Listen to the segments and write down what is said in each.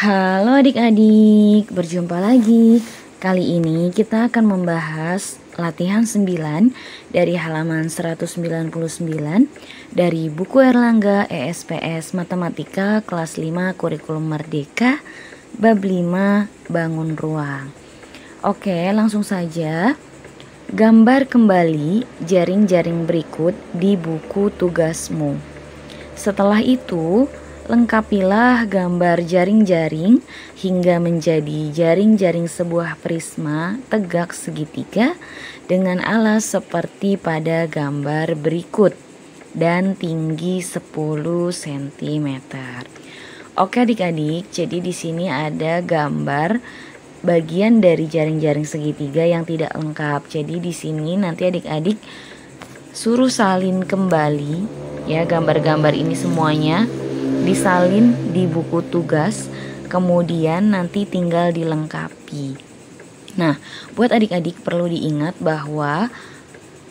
Halo adik-adik, berjumpa lagi. Kali ini kita akan membahas latihan 9 dari halaman 199 dari buku Erlangga ESPS Matematika kelas 5 Kurikulum Merdeka bab 5 Bangun Ruang. Oke, langsung saja. Gambar kembali jaring-jaring berikut di buku tugasmu. Setelah itu, lengkapilah gambar jaring-jaring hingga menjadi jaring-jaring sebuah prisma tegak segitiga dengan alas seperti pada gambar berikut dan tinggi 10 cm. Oke adik-adik, jadi di sini ada gambar bagian dari jaring-jaring segitiga yang tidak lengkap. Jadi di sini nanti adik-adik suruh salin kembali ya gambar-gambar ini semuanya. Disalin di buku tugas, kemudian nanti tinggal dilengkapi. Nah, buat adik-adik perlu diingat bahwa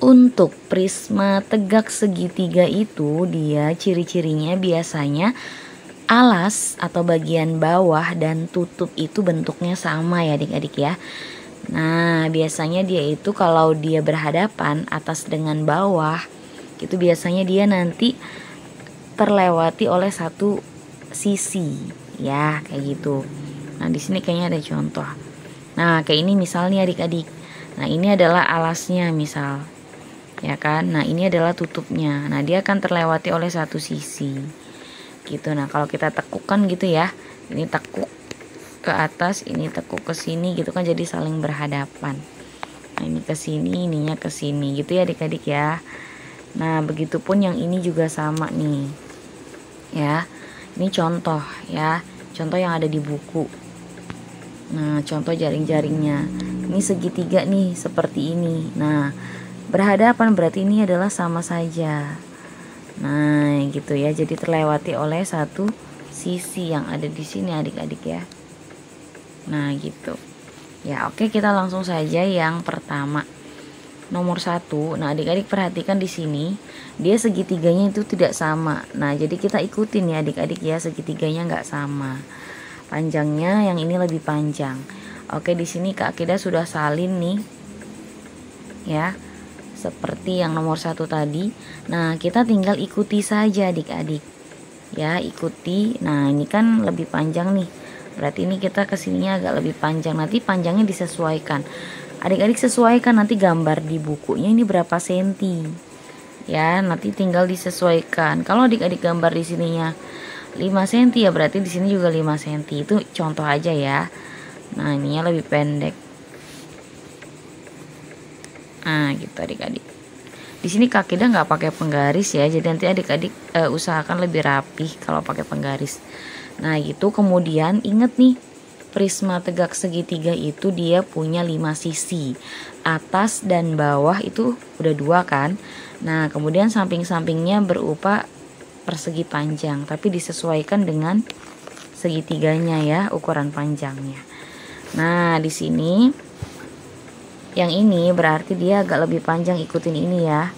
untuk prisma tegak segitiga itu dia ciri-cirinya biasanya alas atau bagian bawah dan tutup itu bentuknya sama ya adik-adik ya. Nah, biasanya dia itu kalau dia berhadapan atas dengan bawah, itu biasanya dia nanti terlewati oleh satu sisi ya, kayak gitu. Nah, di sini kayaknya ada contoh. Nah, kayak ini misalnya adik-adik. Nah, ini adalah alasnya misal. Ya kan? Nah, ini adalah tutupnya. Nah, dia akan terlewati oleh satu sisi. Gitu. Nah, kalau kita tekukkan gitu ya. Ini tekuk ke atas, ini tekuk ke sini gitu kan, jadi saling berhadapan. Nah, ini ke sini, ininya ke sini gitu ya adik-adik ya. Nah, begitupun yang ini juga sama nih. Ya, ini contoh ya, contoh yang ada di buku. Nah, contoh jaring-jaringnya ini segitiga nih seperti ini. Nah, berhadapan berarti ini adalah sama saja. Nah, gitu ya, jadi terlewati oleh satu sisi yang ada di sini adik-adik ya. Nah, gitu ya. Oke, kita langsung saja yang pertama. Nomor 1, nah adik-adik perhatikan di sini dia segitiganya itu tidak sama. Nah, jadi kita ikutin ya adik-adik ya, segitiganya nggak sama. Panjangnya yang ini lebih panjang. Oke, di sini Kak Akida sudah salin nih, ya, seperti yang nomor 1 tadi. Nah, kita tinggal ikuti saja adik-adik, ya ikuti. Nah, ini kan lebih panjang nih, berarti ini kita kesininya agak lebih panjang. Nanti panjangnya disesuaikan. Adik-adik sesuaikan nanti gambar di bukunya ini berapa senti. Ya, nanti tinggal disesuaikan. Kalau adik-adik gambar di sininya 5 cm ya berarti di sini juga 5 cm. Itu contoh aja ya. Nah, ininya lebih pendek. Nah, gitu adik-adik. Di sini Kak Ida nggak pakai penggaris ya. Jadi nanti adik-adik usahakan lebih rapih kalau pakai penggaris. Nah, gitu. Kemudian inget nih, prisma tegak segitiga itu dia punya 5 sisi. Atas dan bawah itu udah 2 kan. Nah, kemudian samping-sampingnya berupa persegi panjang, tapi disesuaikan dengan segitiganya ya, ukuran panjangnya. Nah, di sini yang ini berarti dia agak lebih panjang, ikutin ini ya.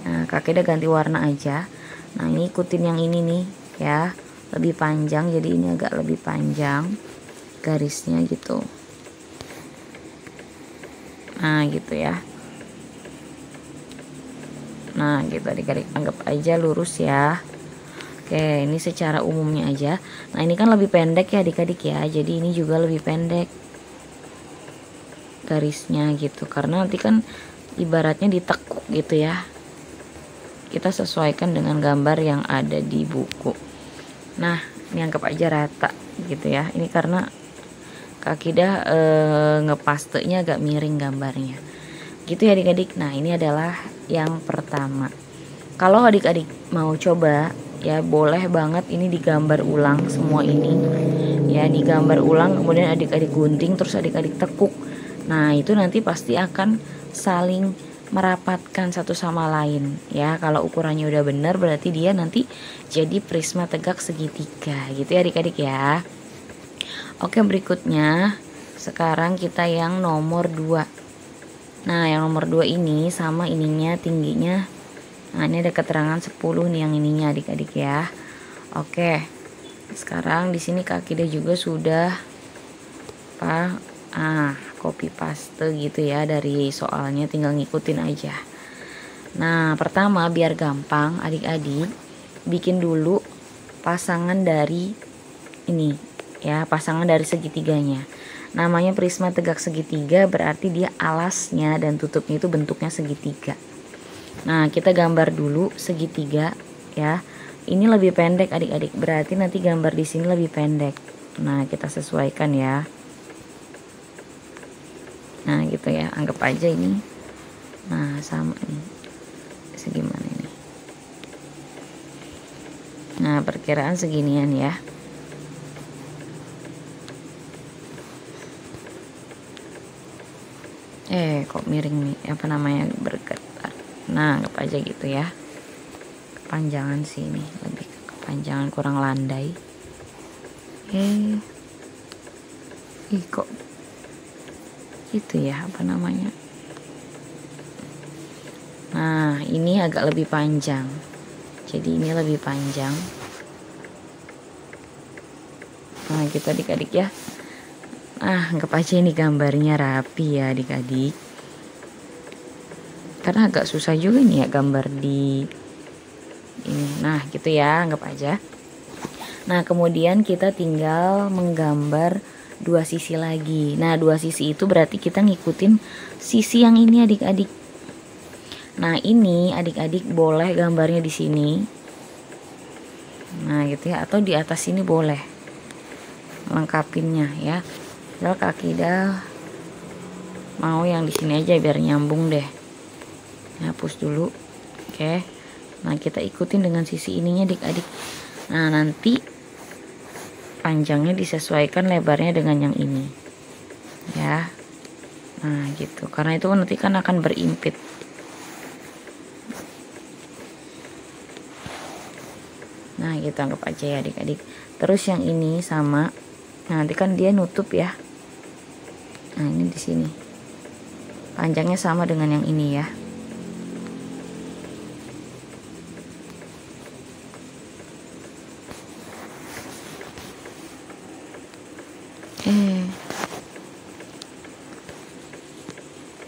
Nah, kakeknya ganti warna aja. Nah, ini ikutin yang ini nih ya, lebih panjang, jadi ini agak lebih panjang garisnya gitu. Nah, gitu ya. Nah, gitu adik-adik, anggap aja lurus ya. Oke, ini secara umumnya aja. Nah, ini kan lebih pendek ya adik-adik ya, jadi ini juga lebih pendek garisnya gitu, karena nanti kan ibaratnya ditekuk gitu ya. Kita sesuaikan dengan gambar yang ada di buku. Nah, ini anggap aja rata gitu ya. Ini karena Kak Ida ngepastenya agak miring gambarnya. Gitu ya adik-adik. Nah, ini adalah yang pertama. Kalau adik-adik mau coba ya, boleh banget ini digambar ulang semua ini. Ya, digambar ulang kemudian adik-adik gunting terus adik-adik tekuk. Nah, itu nanti pasti akan saling merapatkan satu sama lain ya. Kalau ukurannya udah benar berarti dia nanti jadi prisma tegak segitiga gitu ya adik-adik ya. Oke, berikutnya sekarang kita yang nomor 2. Nah, yang nomor 2 ini sama ininya tingginya. Nah, ini ada keterangan 10 nih yang ininya adik-adik ya. Oke. Sekarang di sini Kak Kida juga sudah copy paste gitu ya dari soalnya, tinggal ngikutin aja. Nah, pertama biar gampang adik-adik bikin dulu pasangan dari ini ya, pasangan dari segitiganya. Namanya prisma tegak segitiga, berarti dia alasnya dan tutupnya itu bentuknya segitiga. Nah, kita gambar dulu segitiga ya. Ini lebih pendek adik-adik, berarti nanti gambar di sini lebih pendek. Nah, kita sesuaikan ya. Nah, gitu ya, anggap aja ini. Nah, sama nih. Segimana ini? Nah, perkiraan seginian ya. Kok miring nih, apa namanya, bergetar. Nah, anggap aja gitu ya. Kepanjangan sini, lebih ke kepanjangan, kurang landai. Kok gitu ya, apa namanya. Nah, ini agak lebih panjang. Jadi ini lebih panjang. Nah, gitu adik-adik ya. Anggap aja ini gambarnya rapi ya adik-adik. Karena agak susah juga nih ya gambar di ini. Nah, gitu ya, anggap aja. Nah, kemudian kita tinggal menggambar dua sisi lagi. Nah, dua sisi itu berarti kita ngikutin sisi yang ini adik-adik. Nah, ini adik-adik boleh gambarnya di sini. Nah, gitu ya, atau di atas sini boleh. Lengkapinnya ya. Kalau Kak Kida mau yang di sini aja biar nyambung deh. Hapus dulu. Oke. Nah, kita ikutin dengan sisi ininya adik-adik. Nah, nanti panjangnya disesuaikan lebarnya dengan yang ini. Ya. Nah, gitu. Karena itu nanti kan akan berimpit. Nah, gitu anggap aja ya adik-adik. Terus yang ini sama. Nah, nanti kan dia nutup ya. Nah, ini di sini. Panjangnya sama dengan yang ini ya.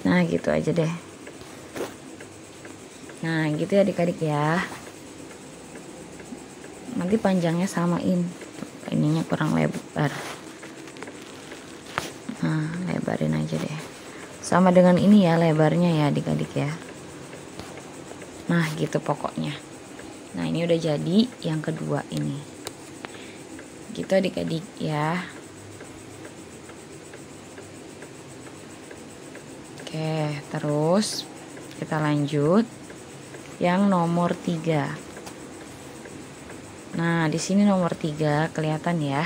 Nah, gitu aja deh. Nah, gitu ya adik-adik ya. Nanti panjangnya samain. Ininya kurang lebar. Nah, lebarin aja deh. Sama dengan ini ya lebarnya ya adik-adik ya. Nah, gitu pokoknya. Nah, ini udah jadi yang kedua ini. Gitu adik-adik ya. Oke, terus kita lanjut yang nomor 3. Nah, di sini nomor 3 kelihatan ya.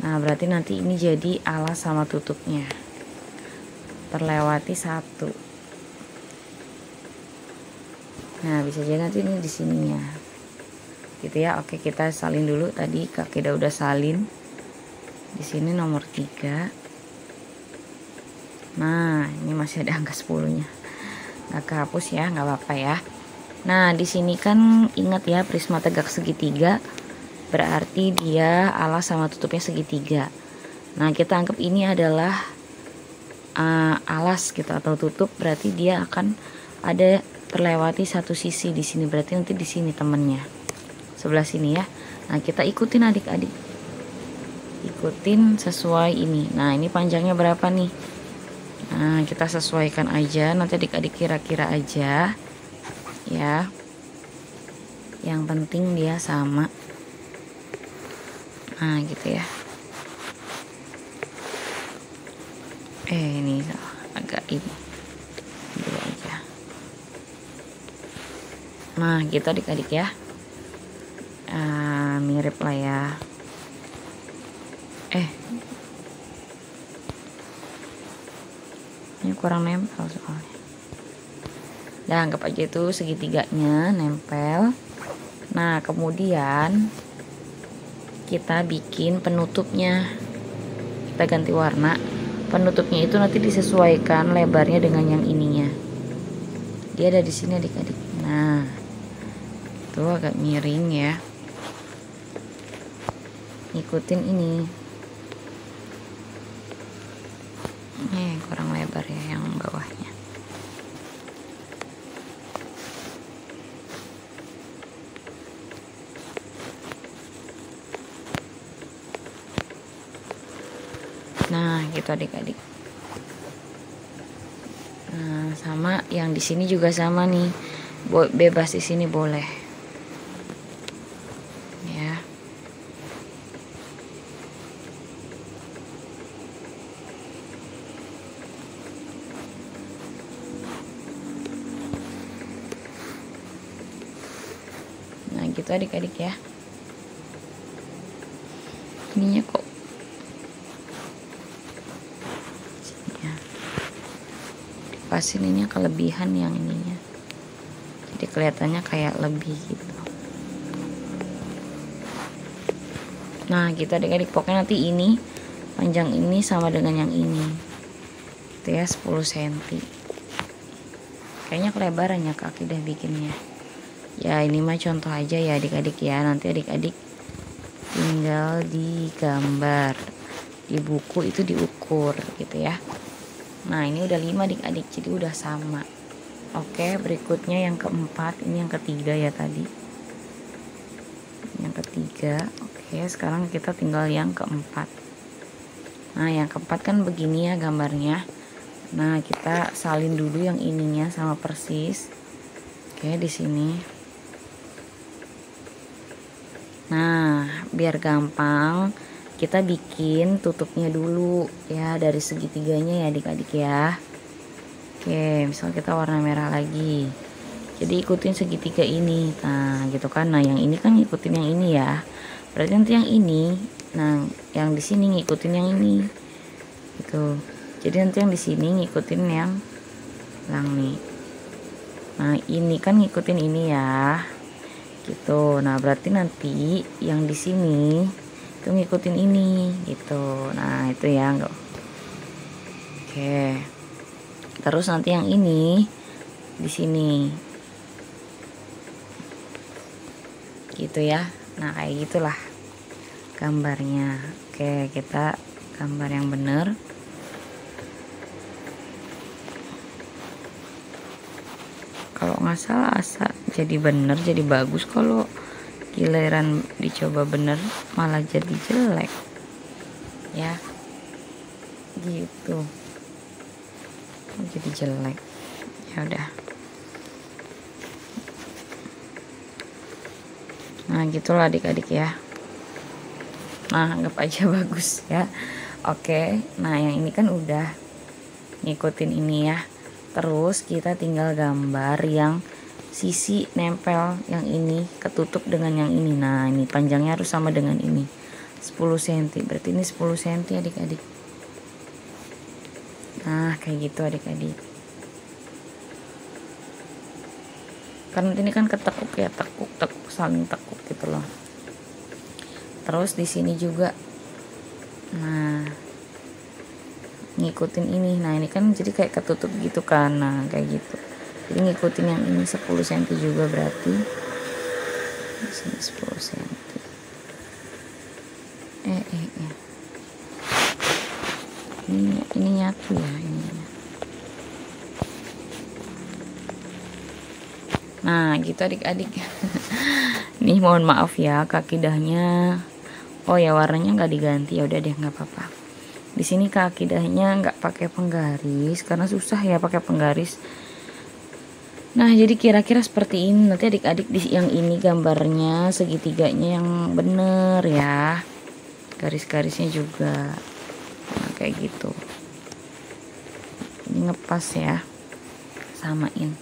Nah, berarti nanti ini jadi alas sama tutupnya. Terlewati 1. Nah, bisa jadi nanti ini di sininya. Gitu ya. Oke, kita salin dulu. Tadi Kak Kida udah salin. Di sini nomor 3. Nah, ini masih ada angka 10-nya. Nggak kehapus ya, nggak apa-apa ya. Nah, di sini kan ingat ya, prisma tegak segitiga berarti dia alas sama tutupnya segitiga. Nah, kita anggap ini adalah alas gitu atau tutup, berarti dia akan ada terlewati satu sisi di sini. Berarti nanti di sini temennya. Sebelah sini ya. Nah, kita ikutin adik-adik. Ikutin sesuai ini. Nah, ini panjangnya berapa nih? Nah, kita sesuaikan aja, nanti adik-adik kira-kira aja ya. Yang penting dia sama. Nah, gitu ya. Ini agak ini dulu aja. Nah, gitu adik-adik ya. Mirip lah ya. Ini kurang nempel soalnya. Nah, anggap aja itu segitiganya nempel. Nah, kemudian kita bikin penutupnya. Kita ganti warna. Penutupnya itu nanti disesuaikan lebarnya dengan yang ininya. Dia ada di sini adik-adik. Nah, itu agak miring ya. ngikutin ini. Kurang lebar ya yang bawahnya. Nah, gitu adik-adik. Nah, sama yang di sini juga sama nih. Bebas di sini boleh. Ya. Nah, gitu adik-adik ya. Ininya kok pas ininya kelebihan yang ininya, jadi kelihatannya kayak lebih gitu. Nah gitu adik-adik, pokoknya nanti ini panjang ini sama dengan yang ini gitu ya, 10 cm. Kayaknya kelebarannya Kak udah bikinnya ya. Ini mah contoh aja ya adik-adik ya, nanti adik-adik tinggal digambar di buku itu, diukur gitu ya. Nah ini udah 5 adik-adik, jadi udah sama. Oke, berikutnya yang keempat, ini yang ketiga ya tadi. Yang ketiga, oke sekarang kita tinggal yang keempat. Nah yang keempat kan begini ya gambarnya. Nah kita salin dulu yang ininya sama persis. Oke di sini. Nah biar gampang, kita bikin tutupnya dulu ya dari segitiganya ya adik-adik ya. Oke, misal kita warna merah lagi, jadi ikutin segitiga ini. Nah gitu kan. Nah yang ini kan ngikutin yang ini ya, berarti nanti yang ini, nah yang di sini ngikutin yang ini gitu. Jadi nanti yang di sini ngikutin yang nih. Nah ini kan ngikutin ini ya gitu. Nah berarti nanti yang di sini itu ngikutin ini gitu. Nah itu ya enggak. Oke, terus nanti yang ini di sini gitu ya. Nah kayak gitulah gambarnya. Oke, kita gambar yang bener. Kalau nggak salah asa jadi bener, jadi bagus. Kalau giliran dicoba bener malah jadi jelek ya gitu. Jadi jelek ya udah. Nah gitulah adik-adik ya. Nah anggap aja bagus ya. Oke, nah yang ini kan udah ngikutin ini ya. Terus kita tinggal gambar yang sisi nempel yang ini ketutup dengan yang ini. Nah ini panjangnya harus sama dengan ini 10 cm, berarti ini 10 cm adik-adik. Nah kayak gitu adik-adik. Karena ini kan ketekuk ya, tekuk saling tekuk gitu loh. Terus di sini juga nah ngikutin ini. Nah ini kan jadi kayak ketutup gitu kan. Nah kayak gitu, jadi ngikutin yang ini 10 cm juga, berarti di sini 10 cm. Ini nyatu ya ini. Nah gitu adik-adik. Nih mohon maaf ya kakidahnya. Oh ya warnanya nggak diganti, ya udah deh nggak apa-apa. Di sini kakidahnya nggak pakai penggaris karena susah ya pakai penggaris. Nah jadi kira-kira seperti ini. Nanti adik-adik di yang ini gambarnya segitiganya yang bener ya, garis-garisnya juga. Nah kayak gitu. Ini ngepas ya, samain.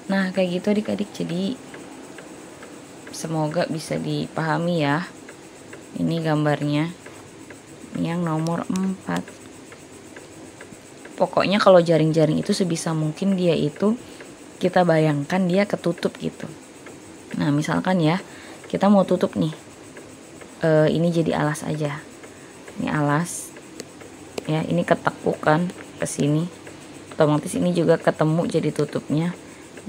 Nah kayak gitu adik-adik, jadi semoga bisa dipahami ya. Ini gambarnya, ini yang nomor 4. Pokoknya kalau jaring-jaring itu sebisa mungkin dia itu kita bayangkan dia ketutup gitu. Nah misalkan ya kita mau tutup nih, ini jadi alas aja. Ini alas ya, ini ketekuk kan ke sini, otomatis ini juga ketemu jadi tutupnya.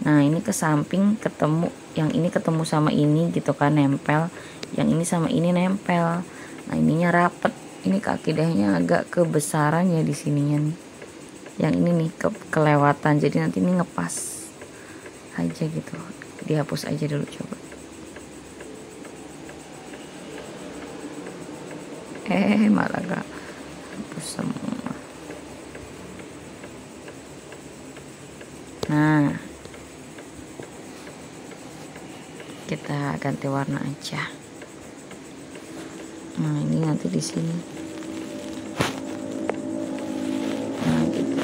Nah ini ke samping ketemu, yang ini ketemu sama ini gitu kan, nempel. Yang ini sama ini nempel. Nah ininya rapet, ini akidahnya agak kebesaran ya di sininya nih. Yang ini nih kelewatan, jadi nanti ini ngepas aja gitu, dihapus aja dulu coba. Malah gak hapus semua. Nah kita ganti warna aja. Nah ini nanti di sini. Nah gitu.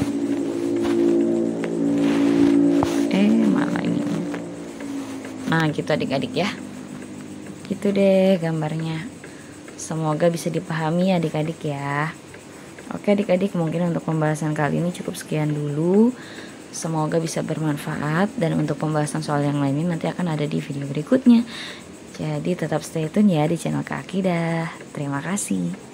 Malah ini. Nah gitu adik-adik ya. Gitu deh gambarnya. Semoga bisa dipahami adik-adik ya. Oke adik-adik, mungkin untuk pembahasan kali ini cukup sekian dulu. Semoga bisa bermanfaat, dan untuk pembahasan soal yang lainnya nanti akan ada di video berikutnya. Jadi tetap stay tune ya di channel Kak Akidah. Terima kasih.